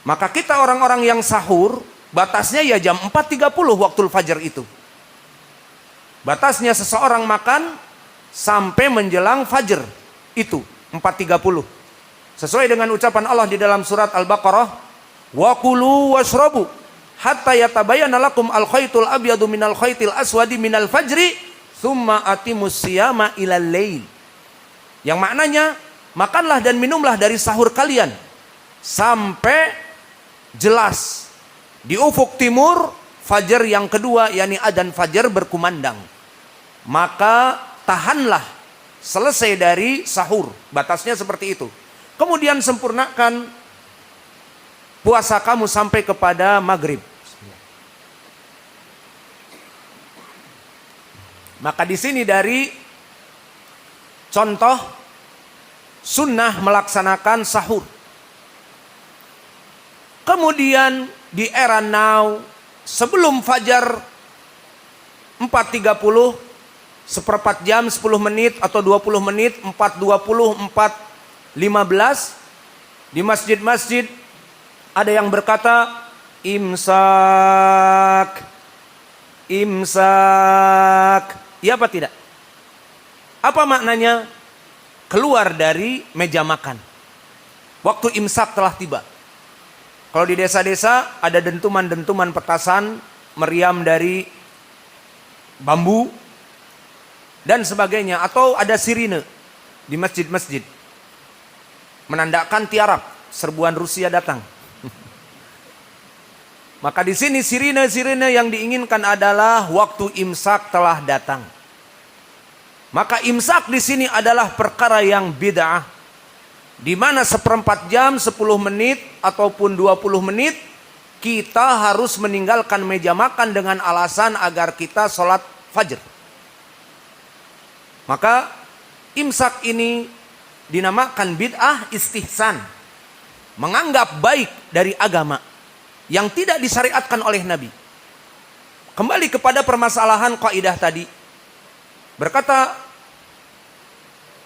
Maka kita orang-orang yang sahur, batasnya ya jam 4.30 waktu fajar itu. Batasnya seseorang makan sampai menjelang fajar itu 4.30. Sesuai dengan ucapan Allah di dalam surat Al-Baqarah, wa kulu washrabu hatta yatabayyana lakum al-khaytul abyadu minal khaytil aswadi minal fajri tsumma atimus siyama ilal lail. Yang maknanya, makanlah dan minumlah dari sahur kalian sampai jelas di ufuk timur fajar yang kedua, yakni adzan fajar berkumandang. Maka tahanlah selesai dari sahur, batasnya seperti itu. Kemudian sempurnakan puasa kamu sampai kepada maghrib. Maka di sini dari contoh sunnah melaksanakan sahur. Kemudian di era now, sebelum fajar 4.30, seperempat jam, 10 menit atau 20 menit, 4.20, 4.15, di masjid-masjid ada yang berkata imsak, imsak. Iya apa tidak? Apa maknanya? Keluar dari meja makan. Waktu imsak telah tiba. Kalau di desa-desa ada dentuman-dentuman petasan, meriam dari bambu, dan sebagainya. Atau ada sirine di masjid-masjid. Menandakan tiarap, serbuan Rusia datang. Maka di sini sirine-sirine yang diinginkan adalah waktu imsak telah datang. Maka imsak di sini adalah perkara yang bid'ah, di mana seperempat jam, 10 menit ataupun 20 menit kita harus meninggalkan meja makan dengan alasan agar kita sholat fajr. Maka imsak ini dinamakan bid'ah istihsan, menganggap baik dari agama yang tidak disyariatkan oleh Nabi. Kembali kepada permasalahan kaidah tadi. Berkata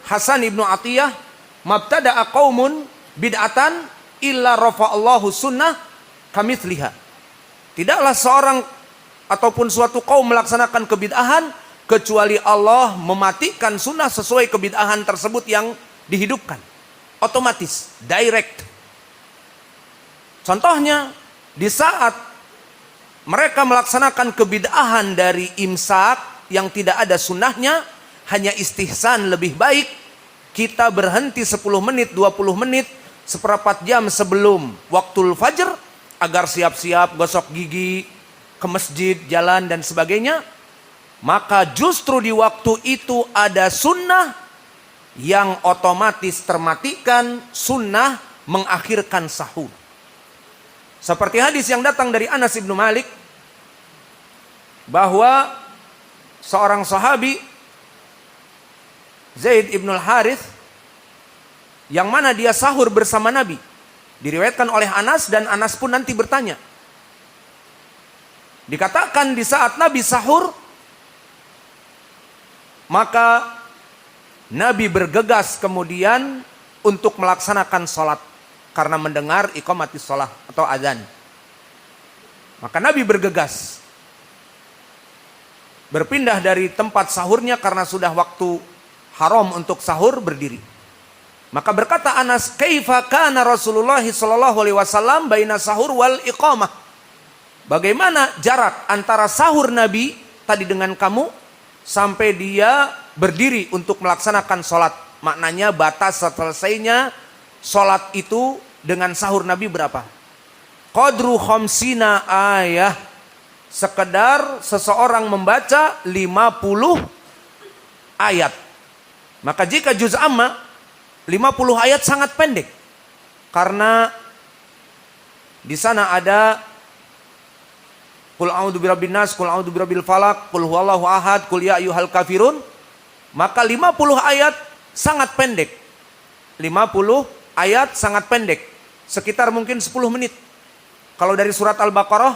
Hasan ibnu Atiyah, mabtada'a qaumun bid'atan illa rafa'allahu sunnah kamitsliha. Tidaklah seorang ataupun suatu kaum melaksanakan kebid'ahan kecuali Allah mematikan sunnah sesuai kebid'ahan tersebut yang dihidupkan. Otomatis, direct. Contohnya, di saat mereka melaksanakan kebid'ahan dari imsak yang tidak ada sunnahnya, hanya istihsan lebih baik kita berhenti 10 menit, 20 menit, seperempat jam sebelum waktu fajr agar siap-siap gosok gigi, ke masjid, jalan dan sebagainya. Maka justru di waktu itu ada sunnah yang otomatis termatikan, sunnah mengakhirkan sahur. Seperti hadis yang datang dari Anas ibnu Malik, bahwa seorang sahabi Zaid ibn al-Harith, yang mana dia sahur bersama Nabi, diriwayatkan oleh Anas, dan Anas pun nanti bertanya. Dikatakan di saat Nabi sahur, maka Nabi bergegas kemudian untuk melaksanakan sholat karena mendengar iqamatis sholat atau azan. Maka Nabi bergegas berpindah dari tempat sahurnya karena sudah waktu haram untuk sahur, berdiri. Maka berkata Anas, kaifa kana Rasulullah sallallahu alaihi wasallam baina sahur wal iqamah? Bagaimana jarak antara sahur Nabi tadi dengan kamu sampai dia berdiri untuk melaksanakan sholat? Maknanya batas selesainya sholat itu dengan sahur Nabi berapa? Qadru khamsina ayah. Sekedar seseorang membaca 50 ayat. Maka jika juz amma 50 ayat sangat pendek. Karena di sana ada Qul a'udzu birabbin nas, Qul a'udzu birabbil falaq, Qul huwallahu ahad, Qul ya ayyuhal kafirun. Maka 50 ayat sangat pendek. 50 ayat sangat pendek. Sekitar mungkin 10 menit. Kalau dari surat Al-Baqarah,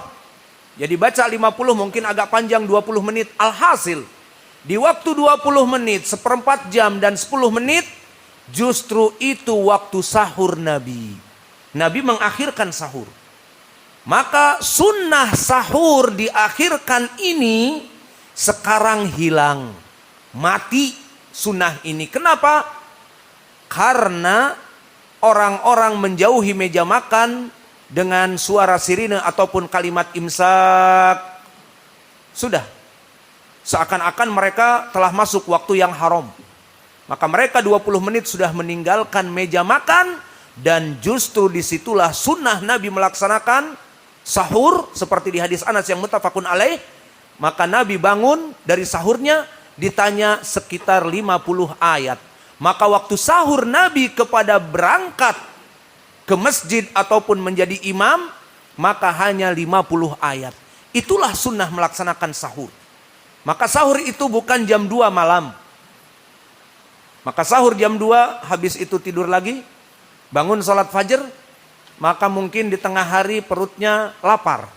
jadi baca 50 mungkin agak panjang 20 menit. Alhasil, di waktu 20 menit, seperempat jam dan 10 menit, justru itu waktu sahur Nabi. Nabi mengakhirkan sahur. Maka sunnah sahur diakhirkan ini sekarang hilang. Mati sunnah ini. Kenapa? Karena orang-orang menjauhi meja makan dengan suara sirine ataupun kalimat imsak. Sudah. Seakan-akan mereka telah masuk waktu yang haram. Maka mereka 20 menit sudah meninggalkan meja makan. Dan justru disitulah sunnah Nabi melaksanakan sahur. Seperti di hadis Anas yang muttafaqun alaih. Maka Nabi bangun dari sahurnya ditanya sekitar 50 ayat. Maka waktu sahur Nabi kepada berangkat ke masjid ataupun menjadi imam. Maka hanya 50 ayat. Itulah sunnah melaksanakan sahur. Maka sahur itu bukan jam 2 malam. Maka sahur jam 2, habis itu tidur lagi. Bangun sholat fajar. Maka mungkin di tengah hari perutnya lapar.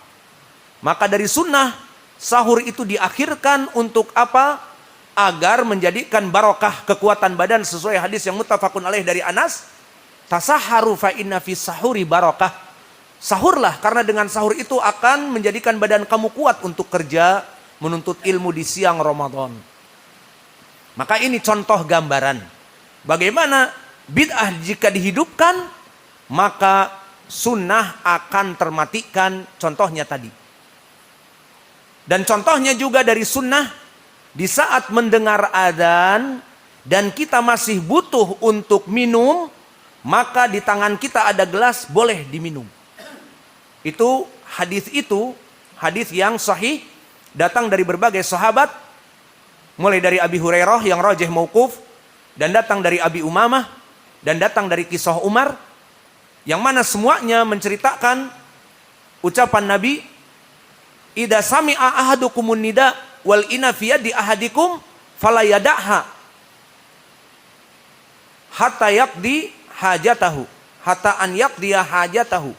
Maka dari sunnah, sahur itu diakhirkan untuk apa? Agar menjadikan barokah kekuatan badan sesuai hadis yang muttafaqun alaih dari Anas. Tasaharu fa inna fi sahuri barokah. Sahurlah karena dengan sahur itu akan menjadikan badan kamu kuat untuk kerja, menuntut ilmu di siang Ramadan. Maka ini contoh gambaran bagaimana bid'ah jika dihidupkan maka sunnah akan termatikan, contohnya tadi. Dan contohnya juga dari sunnah di saat mendengar adzan dan kita masih butuh untuk minum, maka di tangan kita ada gelas, boleh diminum. Itu hadis yang sahih, datang dari berbagai sahabat, mulai dari Abi Hurairah yang rajih mauquf, dan datang dari Abi Umamah, dan datang dari kisah Umar, yang mana semuanya menceritakan ucapan Nabi, idza sami'a ahadukumun nida wal ina fi yadi ahadikum fala yada'ha hatta yaqdi hajatahu, hatta an yaqdiya hajatahu.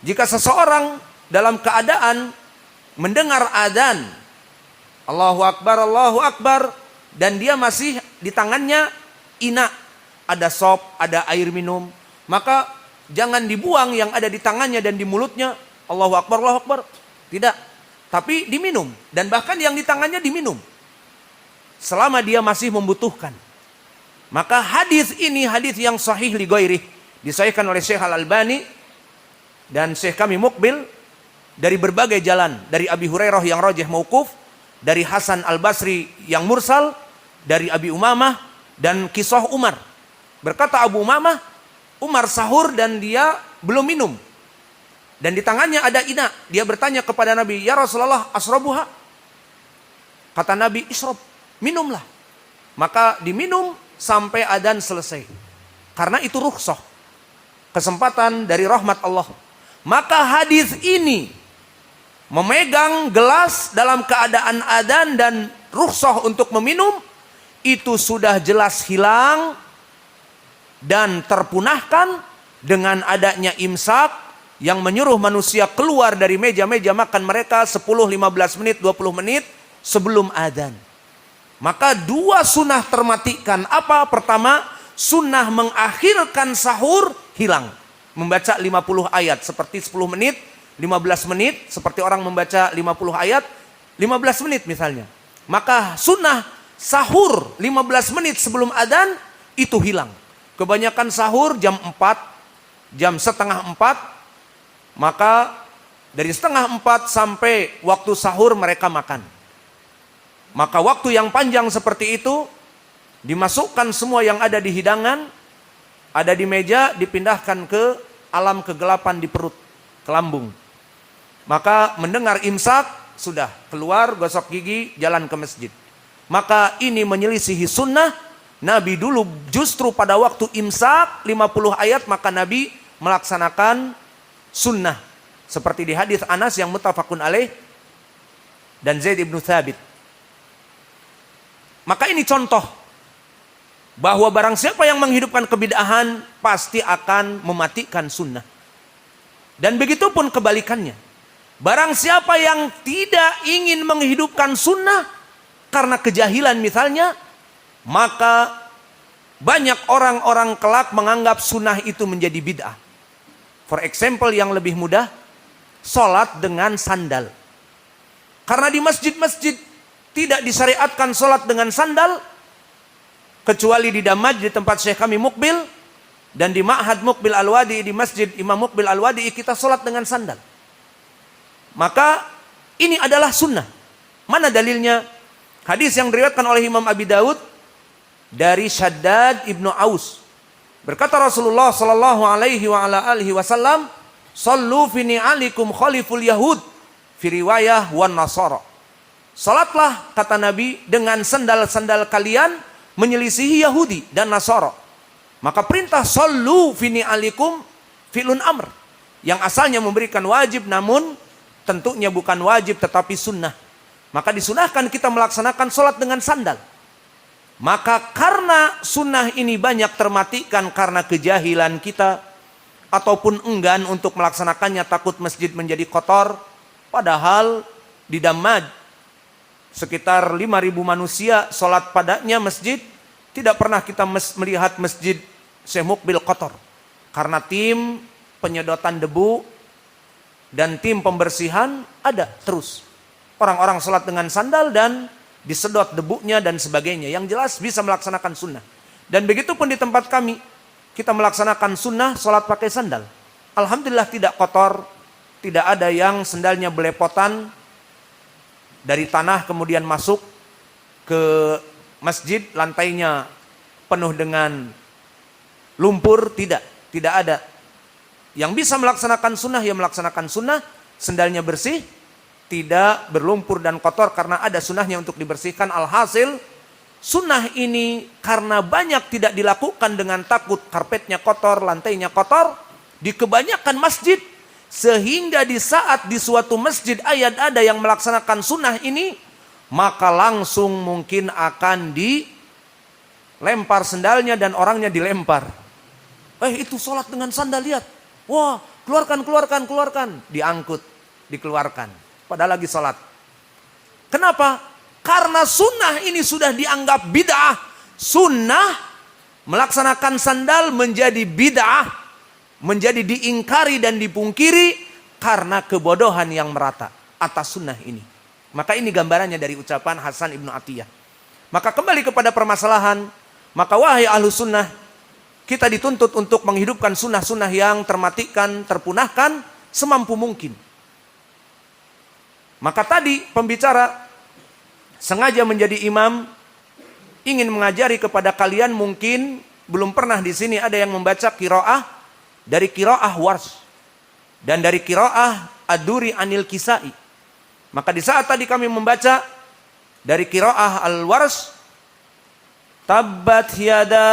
Jika seseorang dalam keadaan mendengar adzan, Allahu Akbar, dan dia masih di tangannya ina, ada sop, ada air minum, maka jangan dibuang yang ada di tangannya dan di mulutnya, Allahu Akbar. Tidak, tapi diminum, dan bahkan yang di tangannya diminum selama dia masih membutuhkan. Maka hadis ini hadis yang sahih li ghairi, disahihkan oleh Syekh Al-Albani dan Syekh kami Muqbil dari berbagai jalan, dari Abi Hurairah yang rajih mauquf, dari Hasan Al-Basri yang mursal, dari Abi Umamah, dan kisah Umar. Berkata Abu Umamah, Umar sahur dan dia belum minum. Dan di tangannya ada ina. Dia bertanya kepada Nabi, ya Rasulullah, asrabuha? Kata Nabi, isrob, minumlah. Maka diminum sampai adzan selesai. Karena itu rukhsah, kesempatan dari rahmat Allah. Maka hadis ini memegang gelas dalam keadaan adzan dan rukhsah untuk meminum itu sudah jelas hilang dan terpunahkan dengan adanya imsak yang menyuruh manusia keluar dari meja-meja makan mereka 10, 15 menit, 20 menit sebelum adzan. Maka dua sunnah termatikan. Apa? Pertama, sunnah mengakhirkan sahur hilang. Membaca 50 ayat seperti 10 menit, 15 menit, seperti orang membaca 50 ayat, 15 menit misalnya. Maka sunnah sahur 15 menit sebelum adzan itu hilang. Kebanyakan sahur jam 4, jam setengah 4, maka dari setengah 4 sampai waktu sahur mereka makan. Maka waktu yang panjang seperti itu, dimasukkan semua yang ada di hidangan, ada di meja, dipindahkan ke alam kegelapan di perut, ke lambung. Maka mendengar imsak, sudah keluar, gosok gigi, jalan ke masjid. Maka ini menyelisihi sunnah. Nabi dulu justru pada waktu imsak 50 ayat, maka Nabi melaksanakan sunnah. Seperti di hadis Anas yang muttafaqun alaih dan Zaid ibn Thabit. Maka ini contoh bahwa barang siapa yang menghidupkan kebid'ahan pasti akan mematikan sunnah. Dan begitu pun kebalikannya. Barang siapa yang tidak ingin menghidupkan sunnah karena kejahilan misalnya, maka banyak orang-orang kelak menganggap sunnah itu menjadi bid'ah. For example yang lebih mudah, sholat dengan sandal. Karena di masjid-masjid tidak disyariatkan sholat dengan sandal, kecuali di Damaj di tempat Syekh kami Mukbil, dan di Ma'had Mukbil Al-Wadi di Masjid Imam Mukbil Al-Wadi kita sholat dengan sandal. Maka ini adalah sunnah. Mana dalilnya? Hadis yang diriwayatkan oleh Imam Abi Daud dari Shaddad ibnu Aus. Berkata Rasulullah sallallahu alaihi wa ala alihi wasallam, "Shallu fi ni'alikum khaliful yahud." Fi riwayah wan nasara. Salatlah, kata Nabi, dengan sandal-sandal kalian menyelisihi Yahudi dan Nasara. Maka perintah shallu fi ni'alikum fi'lun amr, yang asalnya memberikan wajib namun tentunya bukan wajib tetapi sunnah. Maka disunahkan kita melaksanakan salat dengan sandal. Maka karena sunnah ini banyak termatikan karena kejahilan kita ataupun enggan untuk melaksanakannya, takut masjid menjadi kotor, padahal di Damaj sekitar 5.000 manusia sholat padanya masjid, tidak pernah kita melihat masjid Syekh Mukbil kotor. Karena tim penyedotan debu dan tim pembersihan ada terus. Orang-orang sholat dengan sandal dan disedot debunya dan sebagainya. Yang jelas bisa melaksanakan sunnah. Dan begitu pun di tempat kami, kita melaksanakan sunnah sholat pakai sandal. Alhamdulillah tidak kotor, tidak ada yang sandalnya belepotan dari tanah kemudian masuk ke masjid, lantainya penuh dengan lumpur, tidak ada. Yang bisa melaksanakan sunnah, ya melaksanakan sunnah, sandalnya bersih, tidak berlumpur dan kotor karena ada sunnahnya untuk dibersihkan. Alhasil sunnah ini karena banyak tidak dilakukan dengan takut karpetnya kotor, lantainya kotor di kebanyakan masjid, sehingga di saat di suatu masjid ada yang melaksanakan sunnah ini, maka langsung mungkin akan dilempar sandalnya dan orangnya dilempar. Itu sholat dengan sandal, lihat. Wah, keluarkan. Diangkut, dikeluarkan. Padahal lagi sholat. Kenapa? Karena sunnah ini sudah dianggap bid'ah. Sunnah melaksanakan sandal menjadi bid'ah, menjadi diingkari dan dipungkiri karena kebodohan yang merata atas sunnah ini. Maka ini gambarannya dari ucapan Hasan ibnu Atiyah. Maka kembali kepada permasalahan, maka wahai ahlu sunnah, kita dituntut untuk menghidupkan sunnah-sunnah yang termatikan, terpunahkan semampu mungkin. Maka tadi pembicara sengaja menjadi imam, ingin mengajari kepada kalian, mungkin belum pernah di sini ada yang membaca qiraah dari qiraah Warsh dan dari qiraah Ad-Duri Anil Kisai. Maka di saat tadi kami membaca dari qiraah Al-Warsh, Tabbat yada,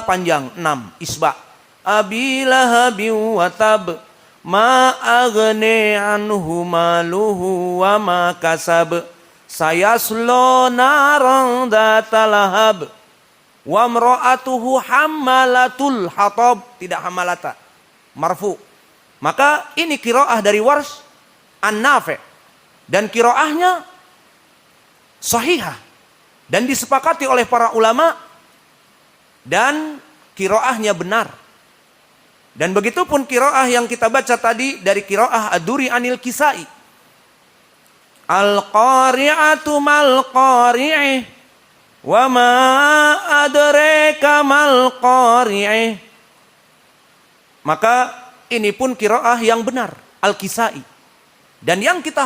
panjang 6 isba, Abi Lahabin wa tab, ma aghni anhu maluhu wa ma kasab, sayaslo naran data lahab, wa mra'atuhu hammalatul hatab. Tidak hammalata, marfu. Maka ini qiraah dari Warsh An-Nafi', dan qiraahnya sahihah dan disepakati oleh para ulama, dan qiraahnya benar. Dan begitu pun qiraah yang kita baca tadi dari qiraah Ad-Duri Anil Kisai. Al-qari'atu mal qari'ih wa ma adraka mal qari'ih. Maka ini pun qiraah yang benar, Al-Kisai. Dan yang kita